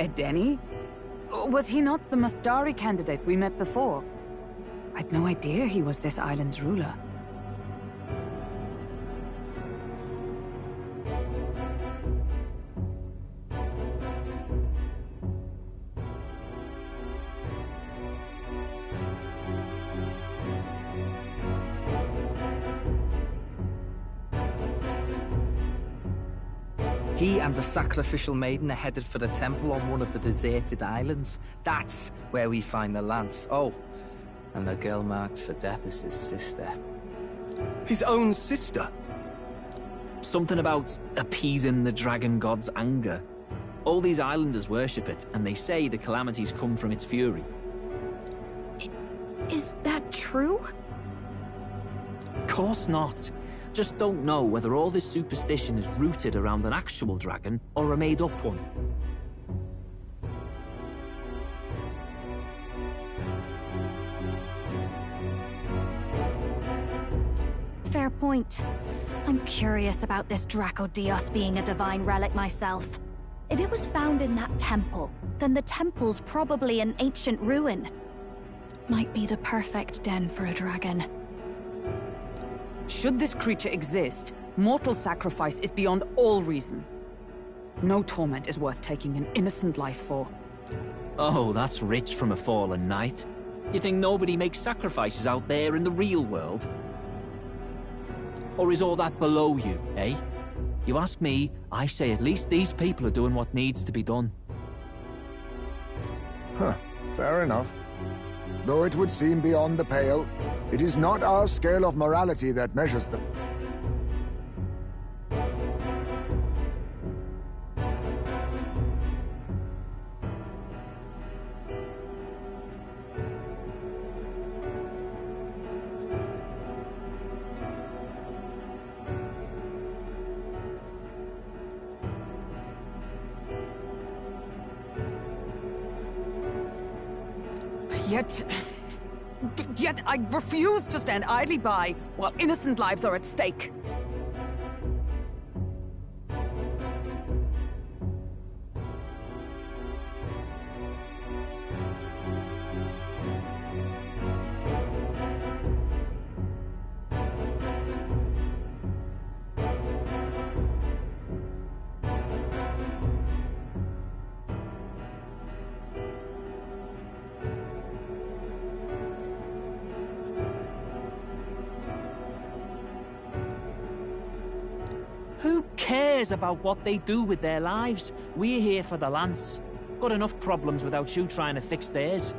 Edeni? Was he not the Mastari candidate we met before? I'd no idea he was this island's ruler. He and the sacrificial maiden are headed for the temple on one of the deserted islands. That's where we find the lance. Oh, and the girl marked for death is his sister. His own sister? Something about appeasing the dragon god's anger. All these islanders worship it, and they say the calamities come from its fury. Is that true? Course not. Just don't know whether all this superstition is rooted around an actual dragon or a made-up one. Fair point. I'm curious about this Draco Dios being a divine relic myself. If it was found in that temple, then the temple's probably an ancient ruin. Might be the perfect den for a dragon. Should this creature exist, mortal sacrifice is beyond all reason. No torment is worth taking an innocent life for. Oh, that's rich from a fallen knight. You think nobody makes sacrifices out there in the real world? Or is all that below you, eh? You ask me, I say at least these people are doing what needs to be done. Huh, fair enough. Though it would seem beyond the pale, it is not our scale of morality that measures them. Yet I refuse to stand idly by while innocent lives are at stake. Who cares about what they do with their lives? We're here for the lance. Got enough problems without you trying to fix theirs.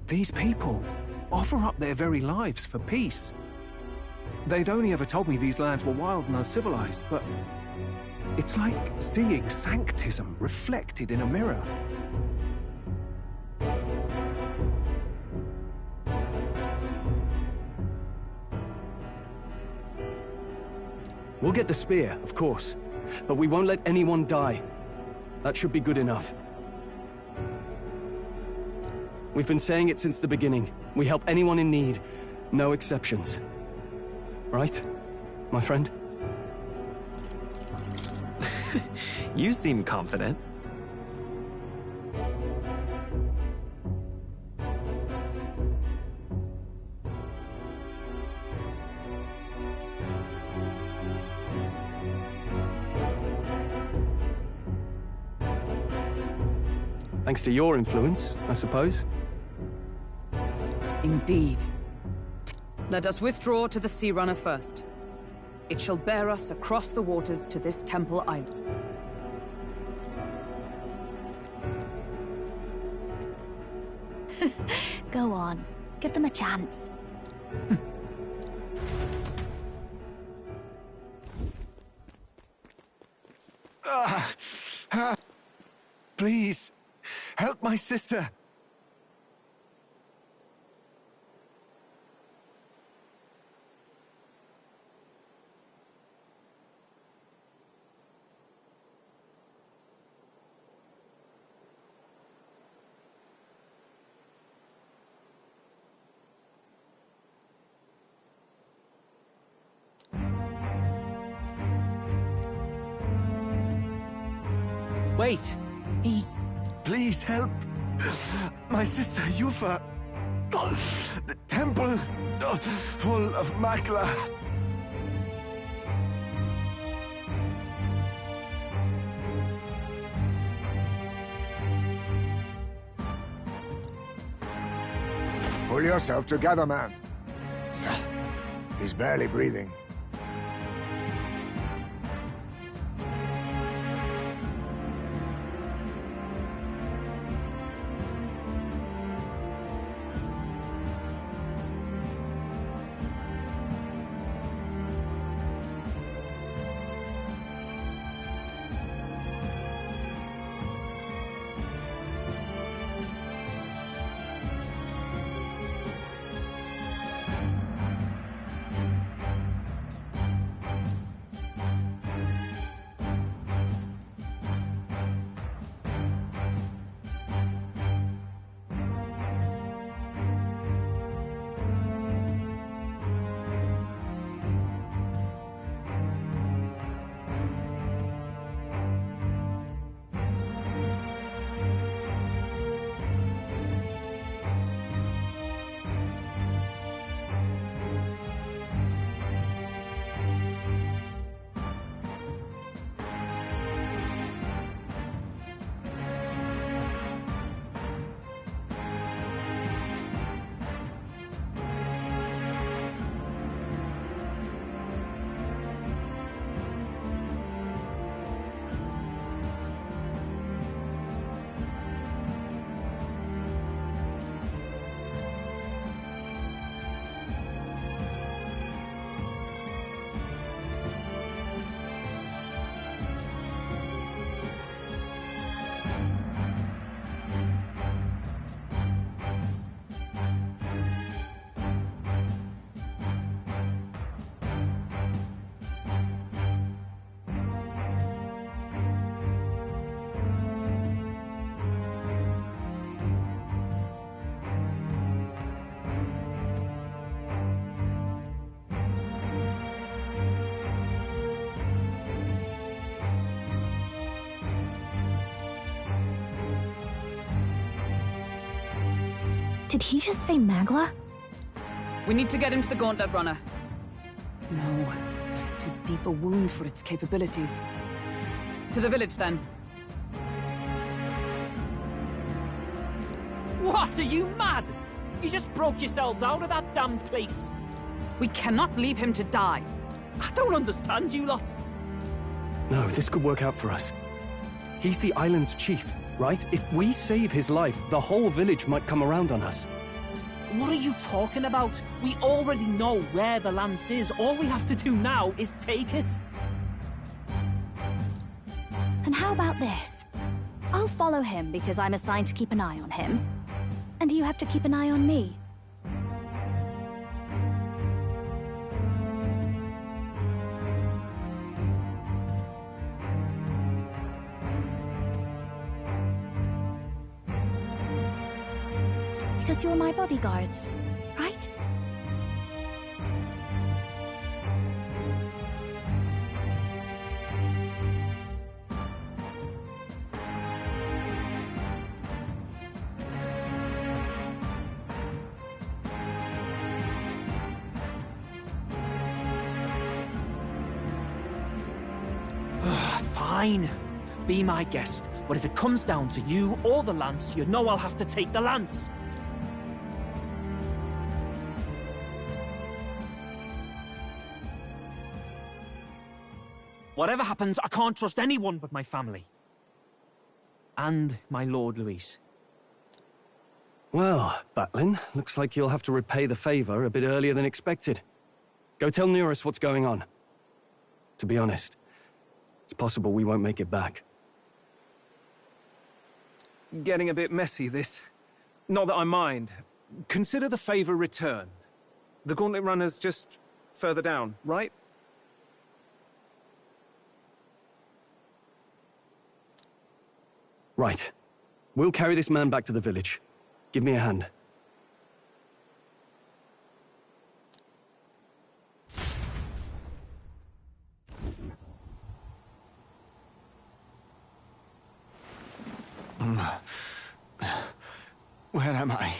These people offer up their very lives for peace. They'd only ever told me these lands were wild and uncivilized, but it's like seeing sanctism reflected in a mirror. We'll get the spear, of course, but we won't let anyone die. That should be good enough. We've been saying it since the beginning. We help anyone in need, no exceptions. Right, my friend? You seem confident. Thanks to your influence, I suppose. Indeed. Let us withdraw to the Sea Runner first. It shall bear us across the waters to this temple island. Go on. Give them a chance. Please, help my sister. Wait, he's... Please help. My sister Yufa. The temple full of Magla. Pull yourself together, man. He's barely breathing. Did he just say Magla? We need to get him to the Gauntlet Runner. No, it is too deep a wound for its capabilities. To the village, then. What, are you mad? You just broke yourselves out of that damned place. We cannot leave him to die. I don't understand you lot. No, this could work out for us. He's the island's chief, right? If we save his life, the whole village might come around on us. What are you talking about? We already know where the lance is. All we have to do now is take it. And how about this? I'll follow him because I'm assigned to keep an eye on him. And you have to keep an eye on me. Because you're my bodyguards, right? Fine. Be my guest. But if it comes down to you or the lance, you know I'll have to take the lance. Whatever happens, I can't trust anyone but my family. And my Lord Luis. Well, Batlin, looks like you'll have to repay the favor a bit earlier than expected. Go tell Nearest what's going on. To be honest, it's possible we won't make it back. Getting a bit messy, this. Not that I mind. Consider the favor returned. The Gauntlet Runner's just further down, right? Right. We'll carry this man back to the village. Give me a hand. Where am I?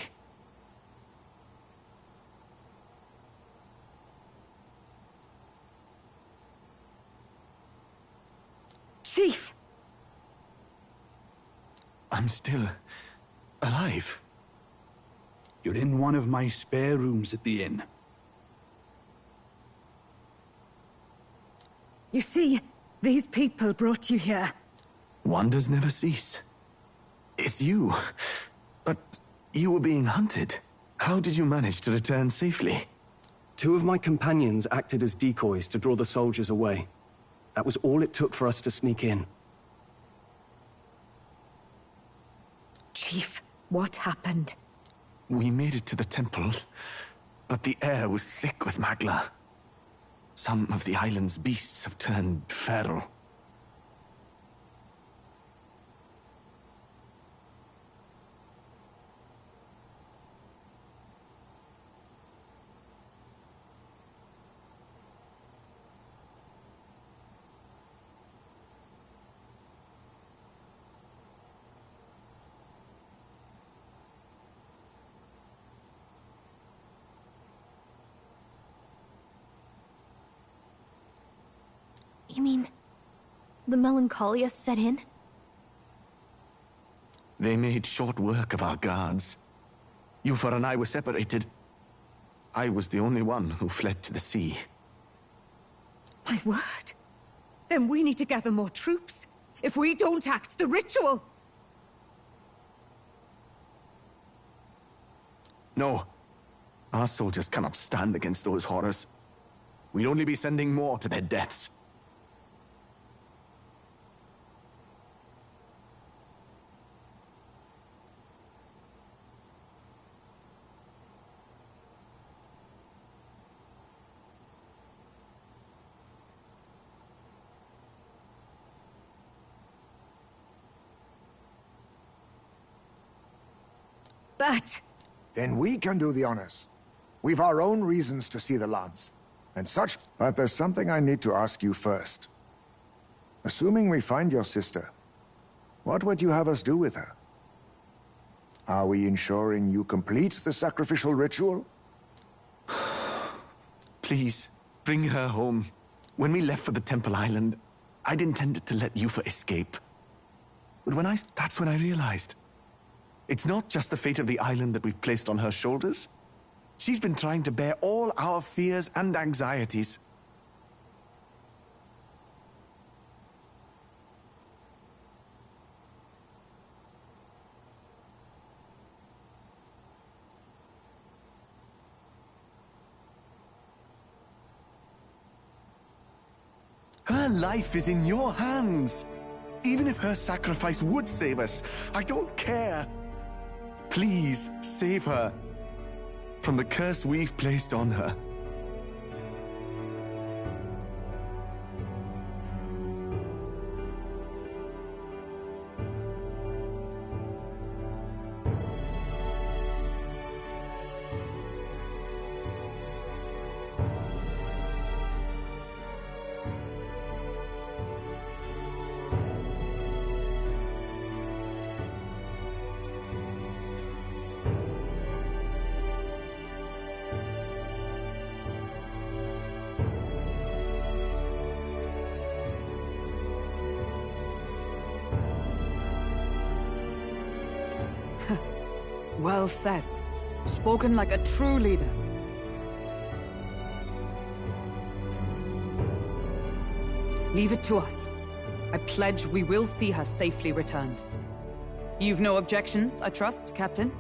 Chief! I'm still alive. You're in one of my spare rooms at the inn. You see, these people brought you here. Wonders never cease. It's you. But you were being hunted. How did you manage to return safely? 2 of my companions acted as decoys to draw the soldiers away. That was all it took for us to sneak in. Chief, what happened? We made it to the temple, but the air was thick with magla. Some of the island's beasts have turned feral. You mean... the melancholia set in? They made short work of our guards. Yufa and I were separated. I was the only one who fled to the sea. My word. Then we need to gather more troops. If we don't act, the ritual... No. Our soldiers cannot stand against those horrors. We'd only be sending more to their deaths. But... Then we can do the honors. We've our own reasons to see the lance, and such. But there's something I need to ask you first. Assuming we find your sister, what would you have us do with her? Are we ensuring you complete the sacrificial ritual? Please, bring her home. When we left for the Temple Island, I'd intended to let Yufa escape. But that's when I realized. It's not just the fate of the island that we've placed on her shoulders. She's been trying to bear all our fears and anxieties. Her life is in your hands. Even if her sacrifice would save us, I don't care. Please, save her from the curse we've placed on her. Well said. Spoken like a true leader. Leave it to us. I pledge we will see her safely returned. You've no objections, I trust, Captain?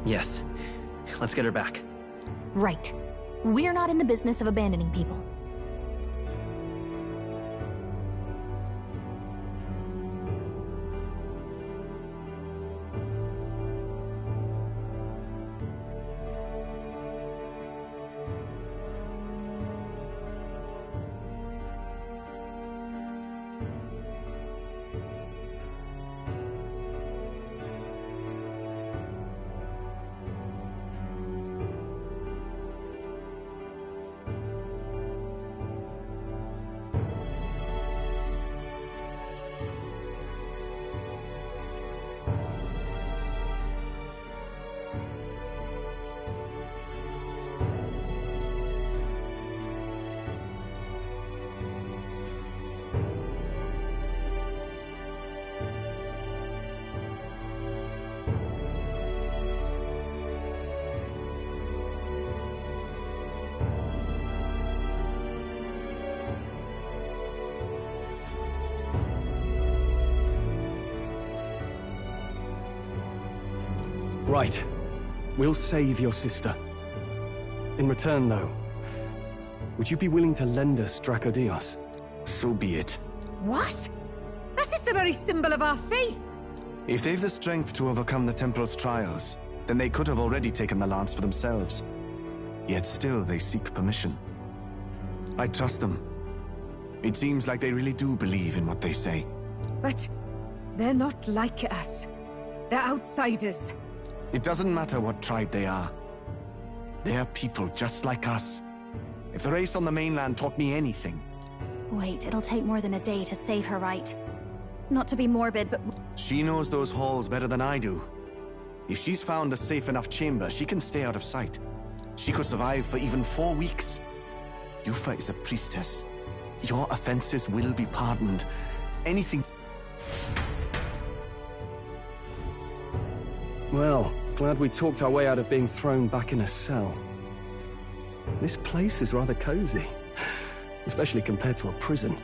Yes. Let's get her back. Right. We're not in the business of abandoning people. Right. We'll save your sister. In return, though, would you be willing to lend us Dracodios? So be it. What? That is the very symbol of our faith! If they've the strength to overcome the Templars' trials, then they could have already taken the lance for themselves. Yet still they seek permission. I trust them. It seems like they really do believe in what they say. But they're not like us. They're outsiders. It doesn't matter what tribe they are. They're people just like us. If the race on the mainland taught me anything... Wait, it'll take more than a day to save her, right? Not to be morbid, but... She knows those halls better than I do. If she's found a safe enough chamber, she can stay out of sight. She could survive for even 4 weeks. Yufa is a priestess. Your offenses will be pardoned. Anything... Well, glad we talked our way out of being thrown back in a cell. This place is rather cozy, especially compared to a prison.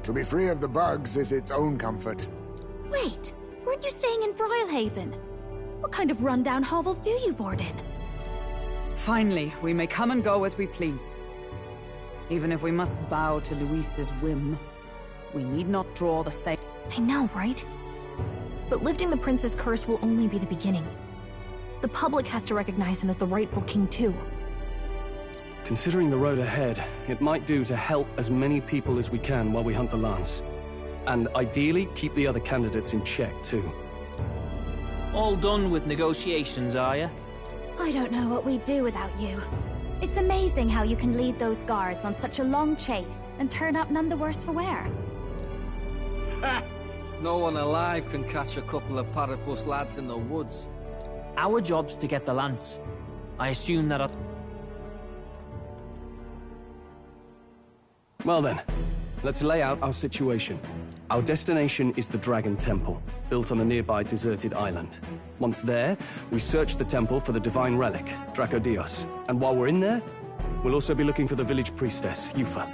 To be free of the bugs is its own comfort. Wait, Weren't you staying in Brilhaven? What kind of rundown hovels do you board in? Finally, we may come and go as we please. Even if we must bow to Luis's whim, we need not draw the same. I know, right? But lifting the prince's curse will only be the beginning. The public has to recognize him as the rightful king too. Considering the road ahead, it might do to help as many people as we can while we hunt the Lance. And ideally, keep the other candidates in check too. All done with negotiations, are you? I don't know what we'd do without you. It's amazing how you can lead those guards on such a long chase and turn up none the worse for wear. No one alive can catch a couple of platypus lads in the woods. Our job's to get the Lance. I assume that Well then, let's lay out our situation. Our destination is the Dragon Temple, built on a nearby deserted island. Once there, we search the temple for the divine relic, Dracodios. And while we're in there, we'll also be looking for the village priestess, Yufa.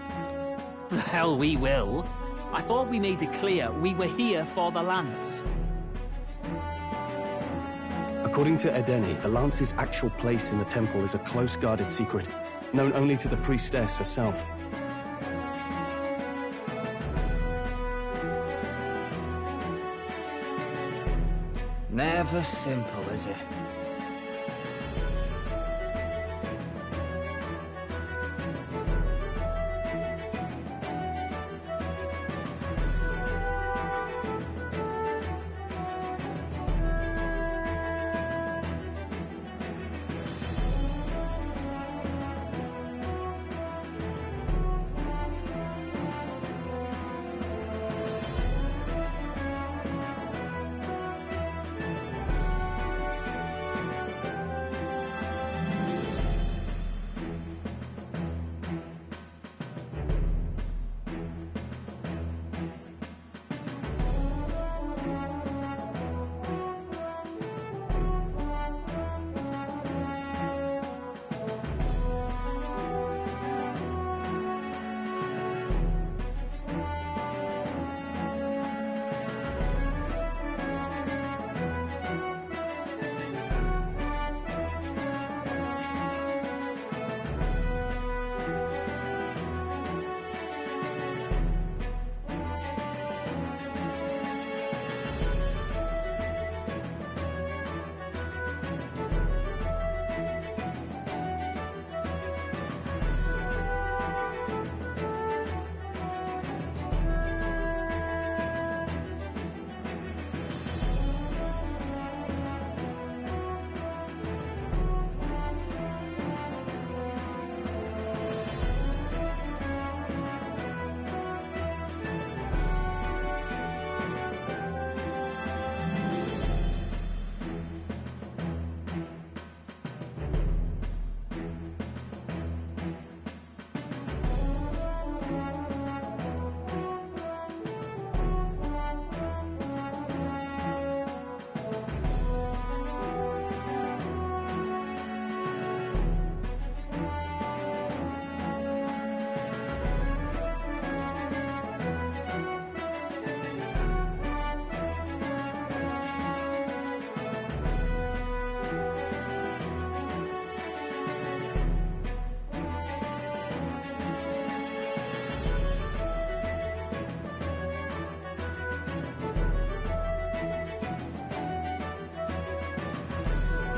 the hell we will. I thought we made it clear we were here for the Lance. According to Edeni, the Lance's actual place in the temple is a close-guarded secret, known only to the priestess herself. Never simple, is it?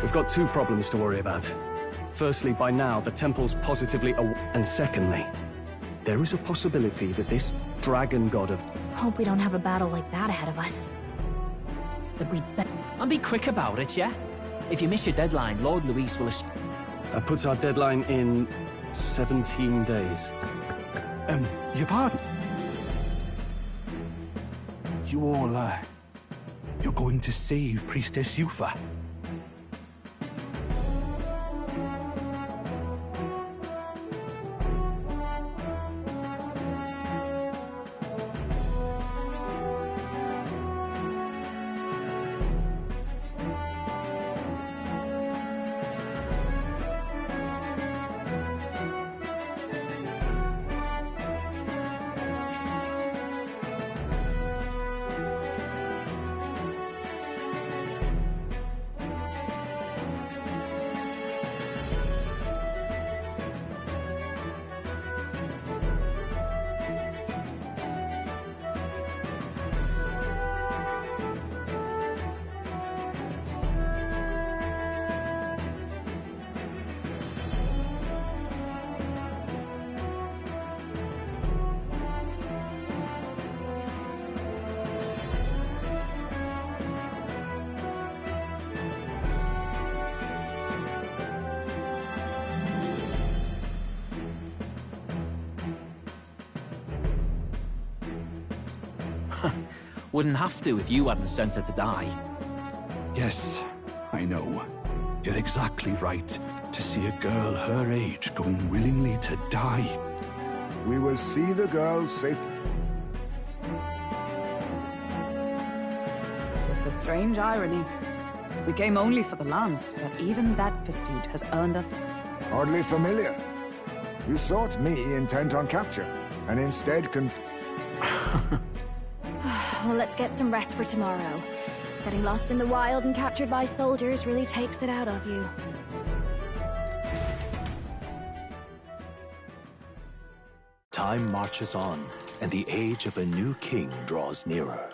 We've got two problems to worry about. Firstly, by now, the temple's positively and secondly, there is a possibility that this dragon god of... Hope we don't have a battle like that ahead of us. But we'd And be quick about it, yeah? If you miss your deadline, Lord Luis will... That puts our deadline in 17 days. Your pardon? You all, you're going to save Priestess Yufa? Wouldn't have to if you hadn't sent her to die. Yes, I know. You're exactly right. To see a girl her age going willingly to die. We will see the girl safe. It's a strange irony. We came only for the lance, but even that pursuit has earned us... Oddly familiar. You sought me intent on capture, and instead Well, let's get some rest for tomorrow. Getting lost in the wild and captured by soldiers really takes it out of you. Time marches on, and the age of a new king draws nearer.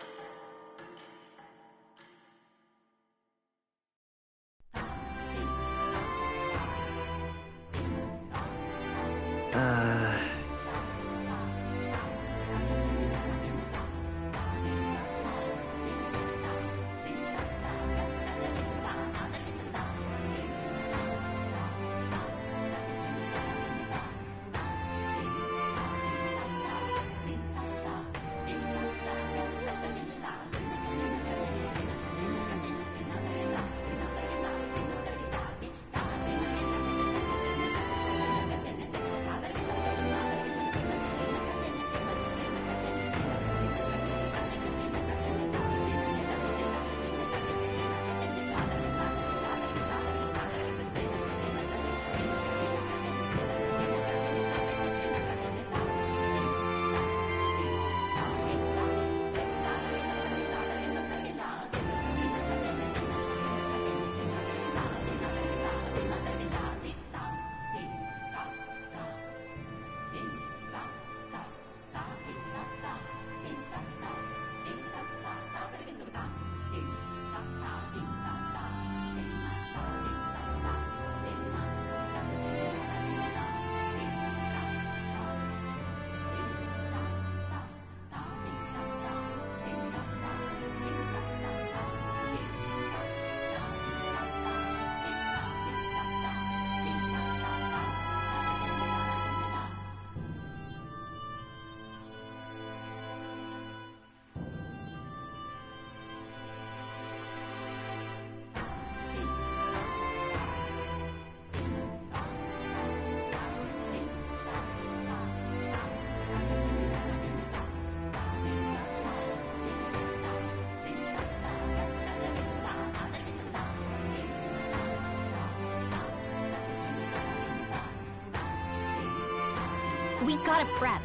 We gotta prep.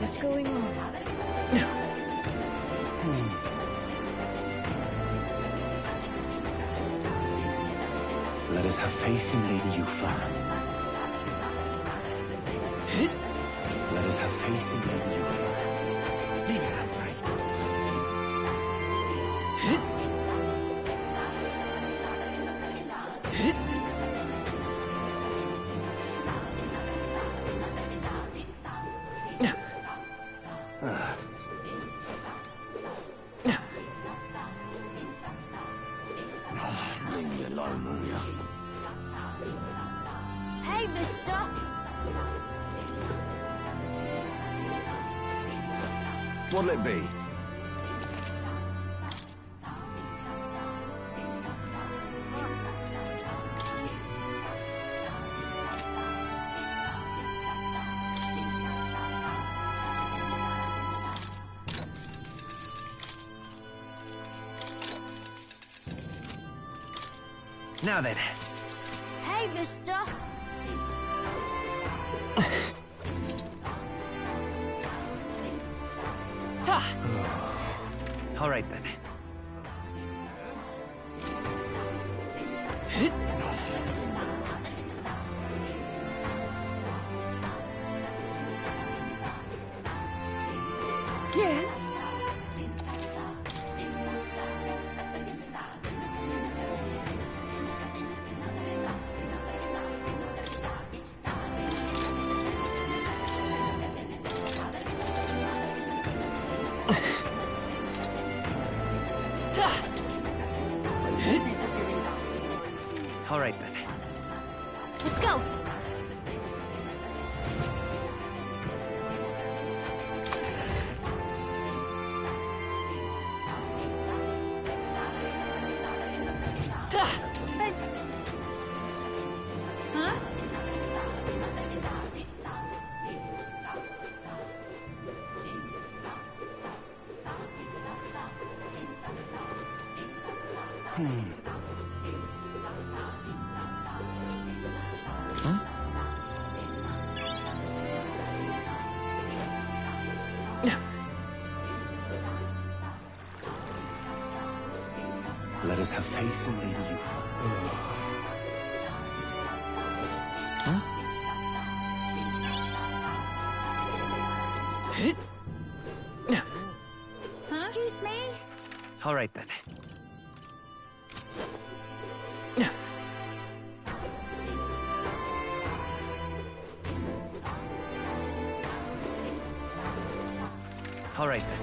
What's going on? Let us have faith in Lady Yufa. Let us have faith in Lady Yufa. Hey, mister! What'll it be? Now then. Hey, mister! All right then. Yes? faith in Lady Yuffie. Huh? Excuse me? All right, then. All right, then.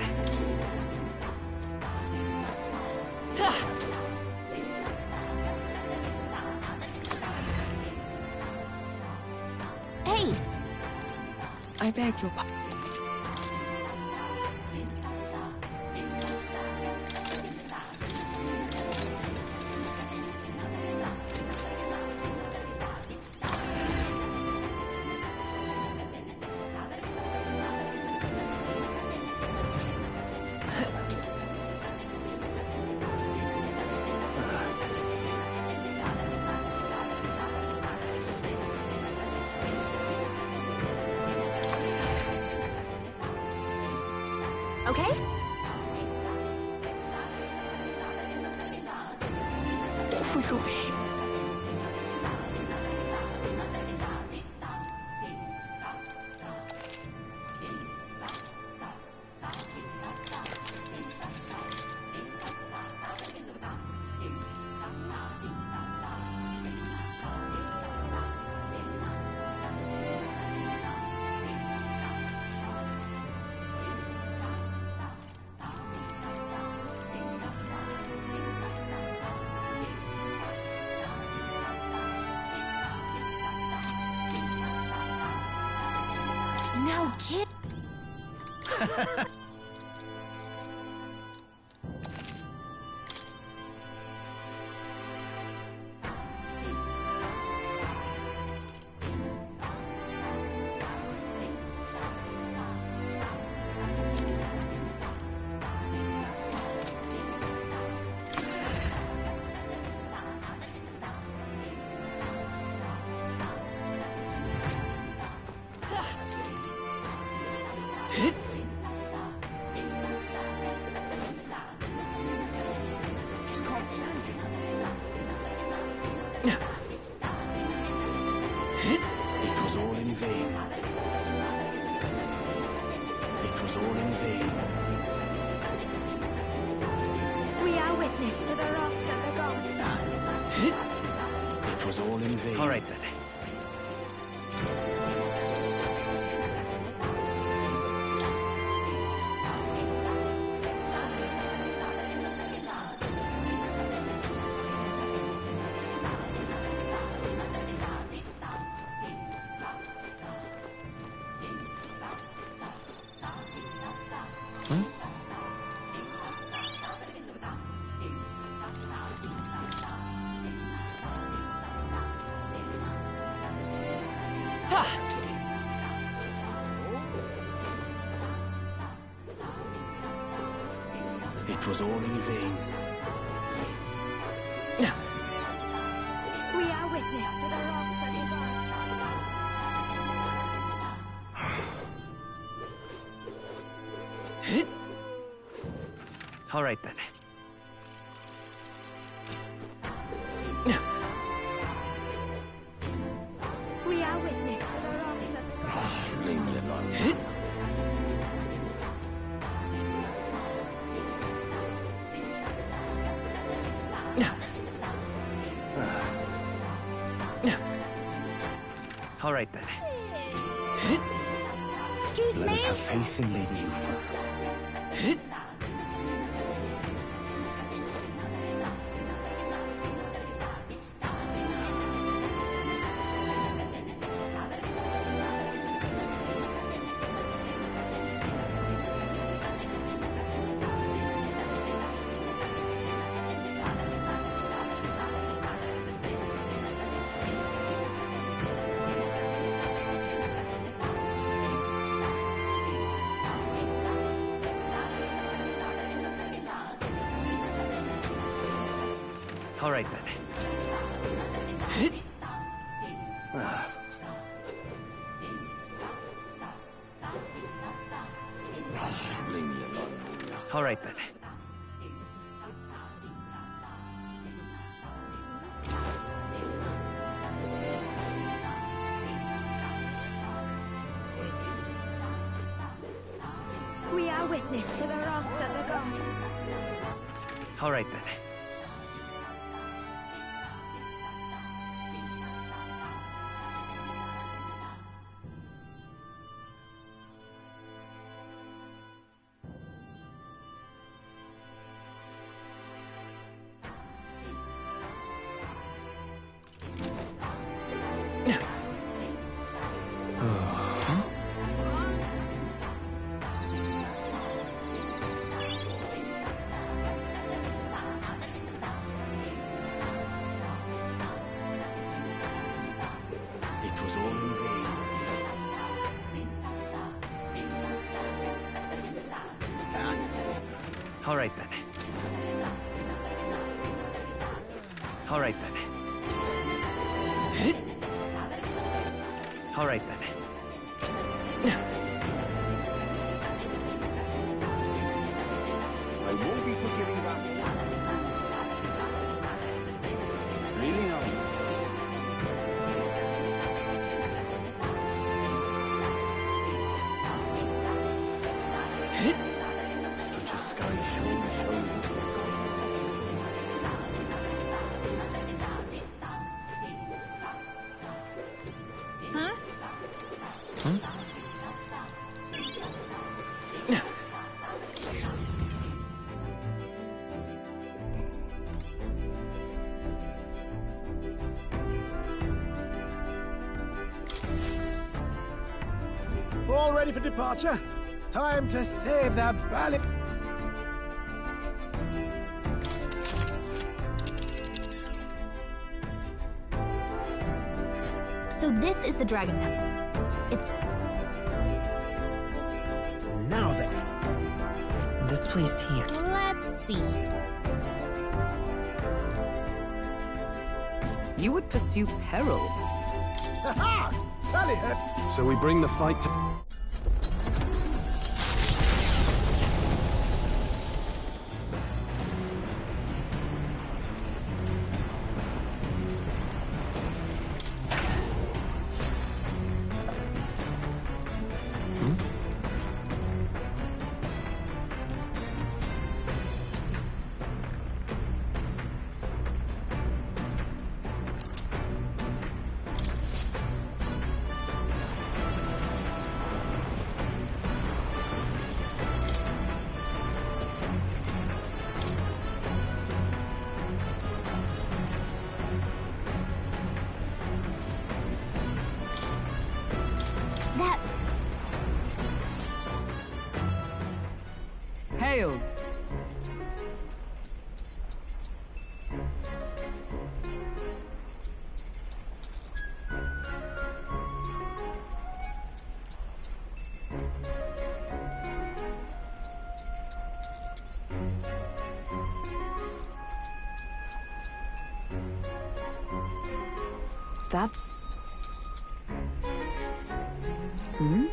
Hey! I beg your pardon. Okay? Off we goes. No, kid. Just can't stand it. It was all in vain. It was all in vain. We are witness to the wrath of the gods. It was all in vain. All right, then. It was all in vain. We are witness to the wrath of the gods. All right, then. We are witness to the wrath of the gods. Leave me alone. All right, then. Excuse Let me? us have faith in Lady Yuffie. All right, then. Leave me alone. All right, then. We are witness to the wrath of the gods. All right then. It was all in vain. All right then. All right then. All right then. I won't be forgiving that. Really not. Such a sky surely shows us what God All ready for departure? Time to save the bally... So this is the Dragon Temple. Now then. This place here. Let's see. You would pursue peril. Ha-ha! Tally her! So we bring the fight to... Hail! That's... Hmm?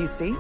You see?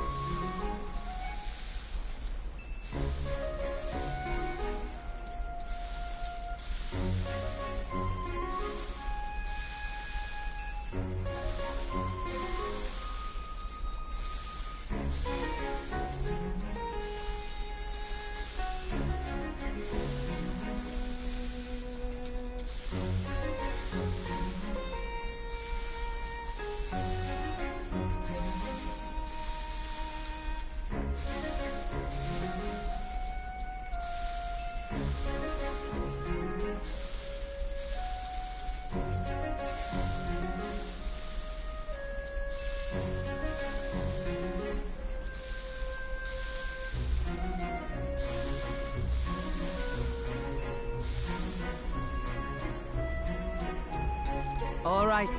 All right.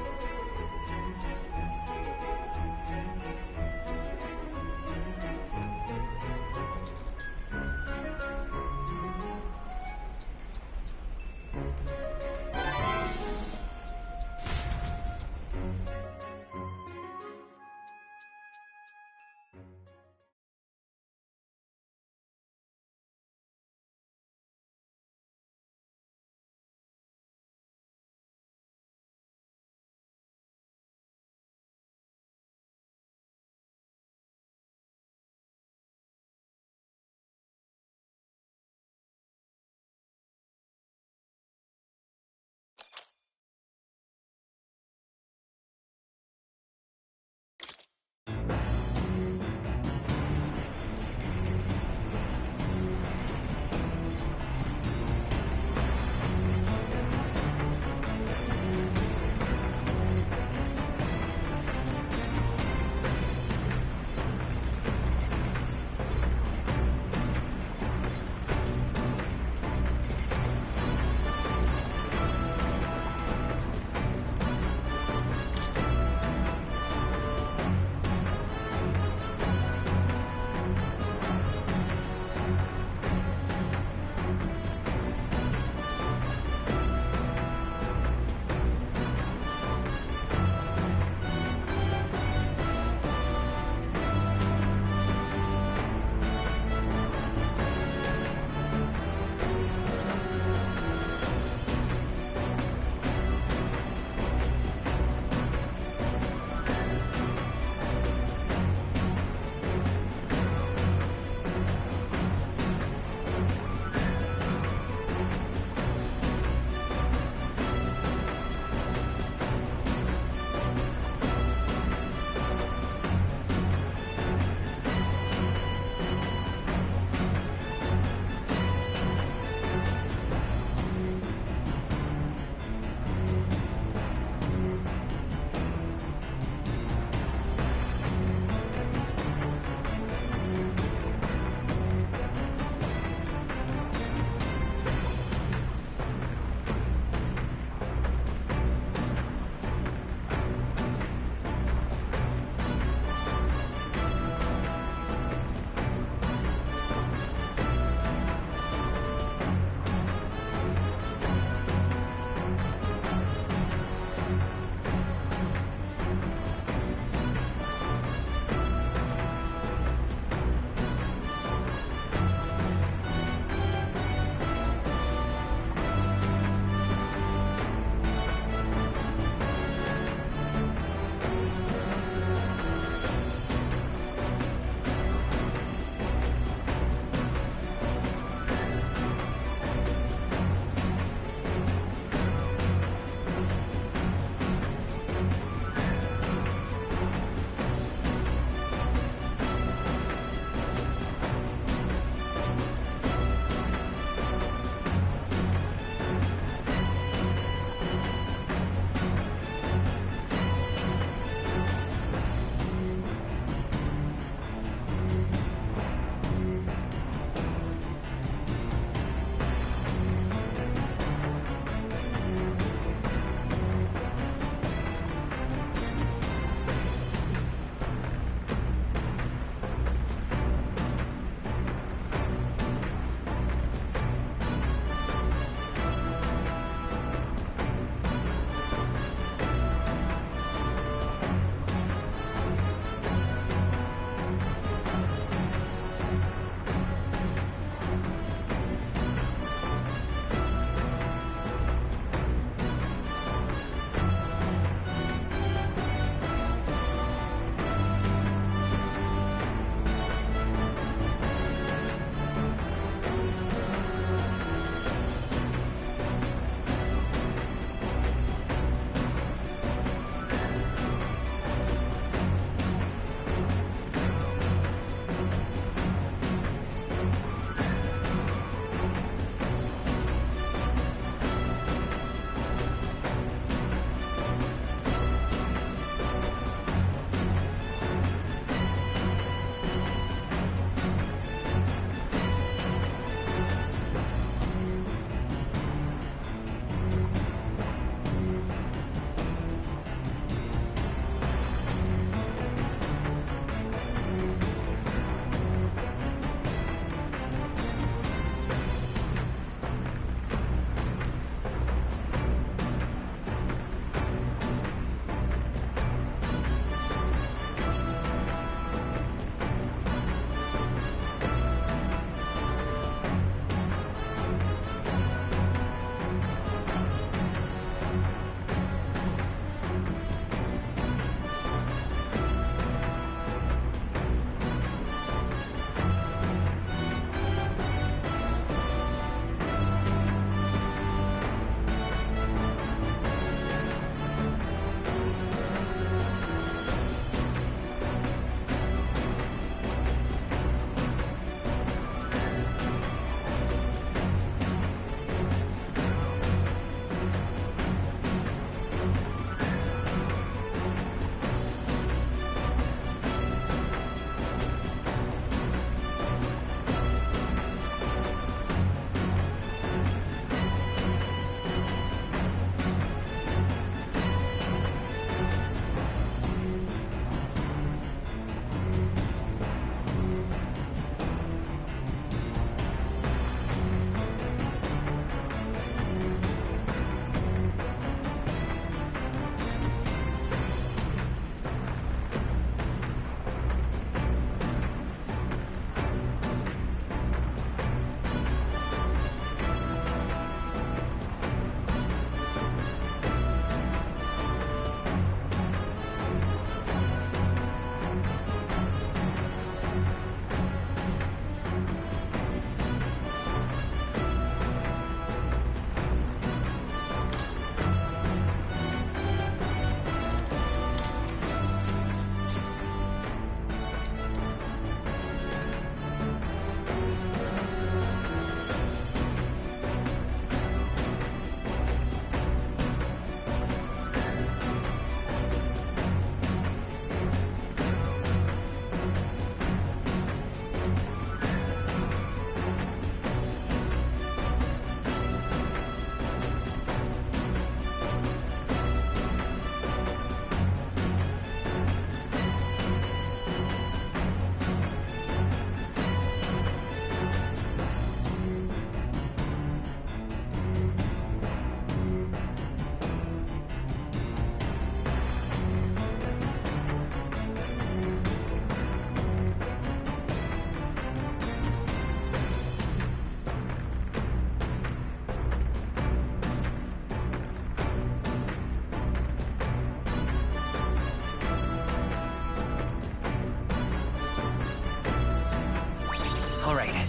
All right.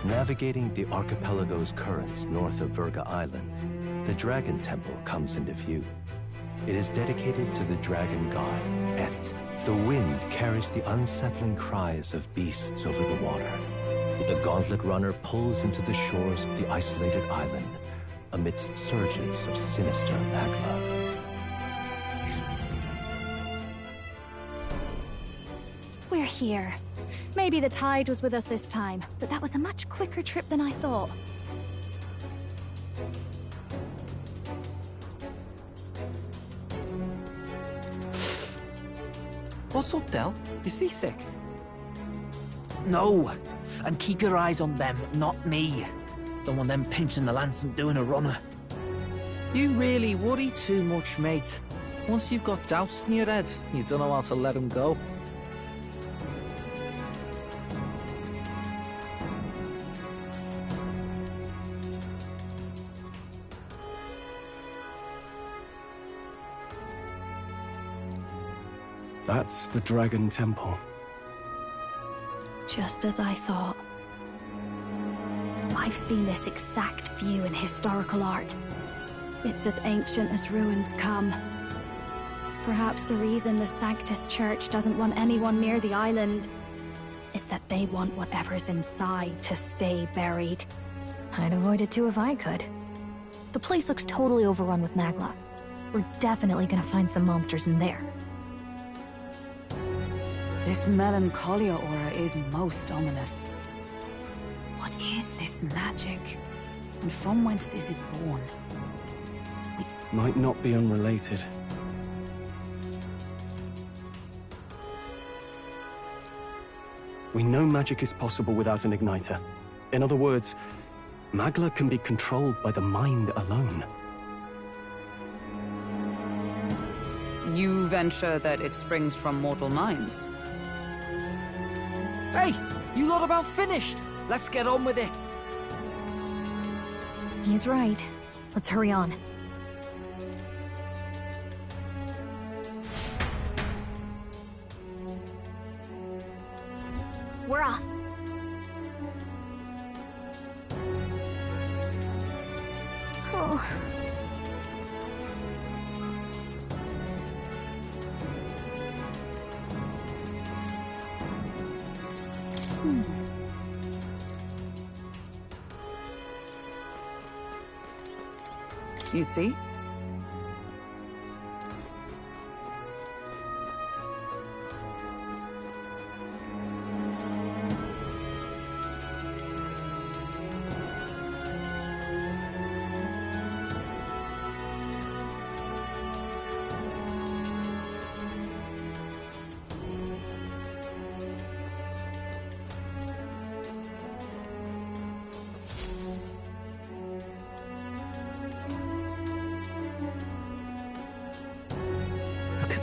Navigating the archipelago's currents north of Virga Island, the Dragon Temple comes into view. It is dedicated to the dragon god, Et. The wind carries the unsettling cries of beasts over the water. The gauntlet runner pulls into the shores of the isolated island amidst surges of sinister magma. We're here. Maybe the tide was with us this time, but that was a much quicker trip than I thought. What's up, Del? You seasick? No, and keep your eyes on them, not me. Don't want them pinching the lance and doing a runner. You really worry too much, mate. Once you've got doubts in your head, you don't know how to let them go. That's the Dragon Temple. Just as I thought. I've seen this exact view in historical art. It's as ancient as ruins come. Perhaps the reason the Sanctus Church doesn't want anyone near the island is that they want whatever's inside to stay buried. I'd avoid it too if I could. The place looks totally overrun with magla. We're definitely gonna find some monsters in there. This melancholia aura is most ominous. What is this magic? And from whence is it born? Might not be unrelated. We know magic is possible without an igniter. In other words, magla can be controlled by the mind alone. You venture that it springs from mortal minds? Hey, you lot about finished. Let's get on with it. He's right. Let's hurry on. We're off. Oh. You see?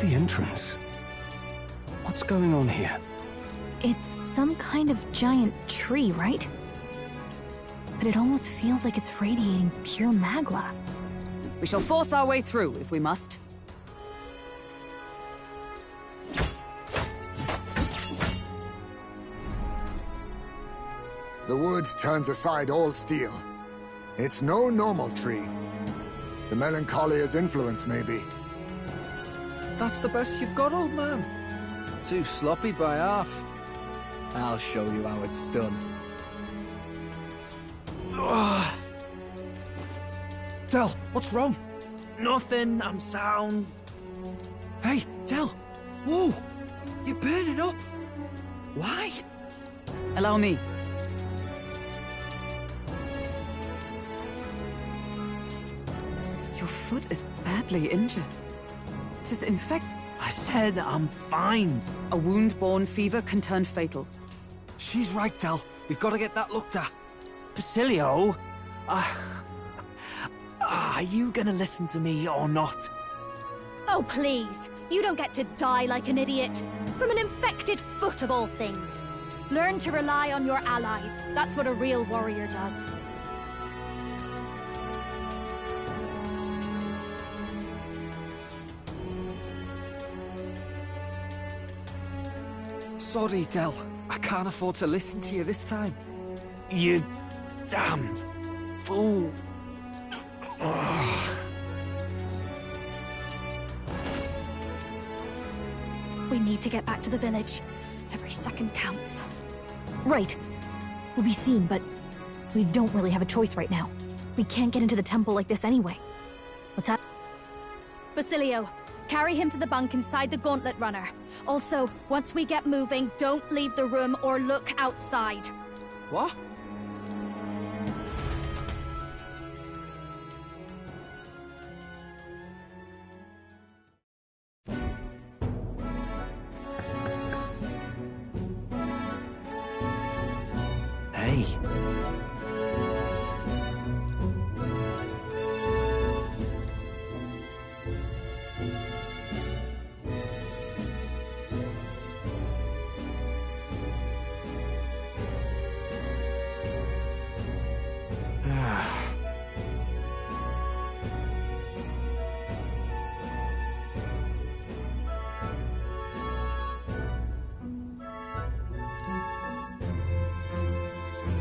The entrance. What's going on here? It's some kind of giant tree, right? But it almost feels like it's radiating pure magla. We shall force our way through, if we must. The woods turns aside all steel. It's no normal tree. The Melancholia's influence, maybe. That's the best you've got, old man. Too sloppy by half. I'll show you how it's done. Del, what's wrong? Nothing, I'm sound. Hey, Del! Whoa! You're burning up! Why? Allow me. Your foot is badly injured. 'Tis infected. I said I'm fine. A wound-borne fever can turn fatal. She's right, Del. We've got to get that looked at. Basilio? Are you gonna listen to me or not? Oh, please. You don't get to die like an idiot. From an infected foot of all things. Learn to rely on your allies. That's what a real warrior does. Sorry, Del. I can't afford to listen to you this time. You damned fool. We need to get back to the village. Every second counts. Right. We'll be seen, but we don't really have a choice right now. We can't get into the temple like this anyway. What's that? Basilio, carry him to the bunk inside the Gauntlet Runner. Also, once we get moving, don't leave the room or look outside. What? Hey.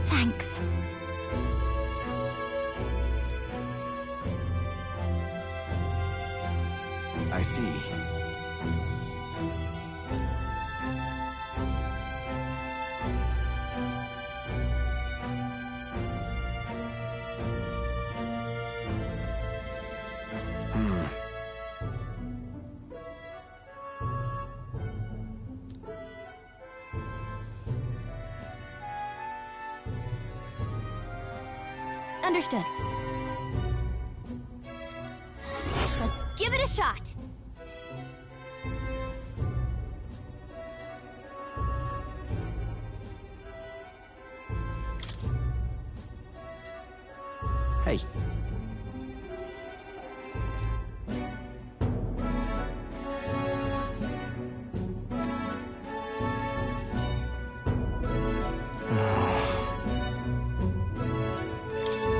Thanks. I see. Understood. Let's give it a shot. Hey.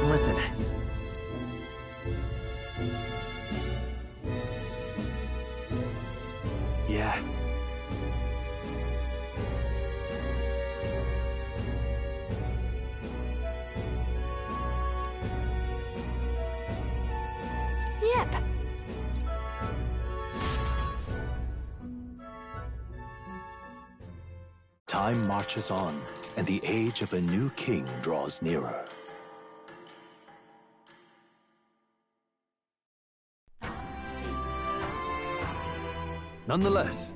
Listen. Yeah. Yep. Time marches on, and the age of a new king draws nearer. Nonetheless,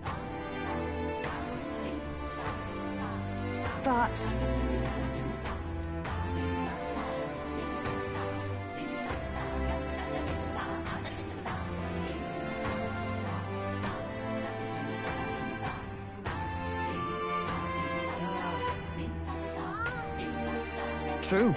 But... True.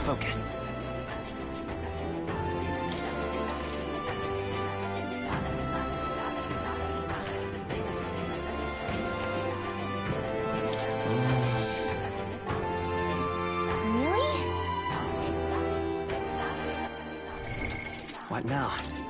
focus. Really? What now?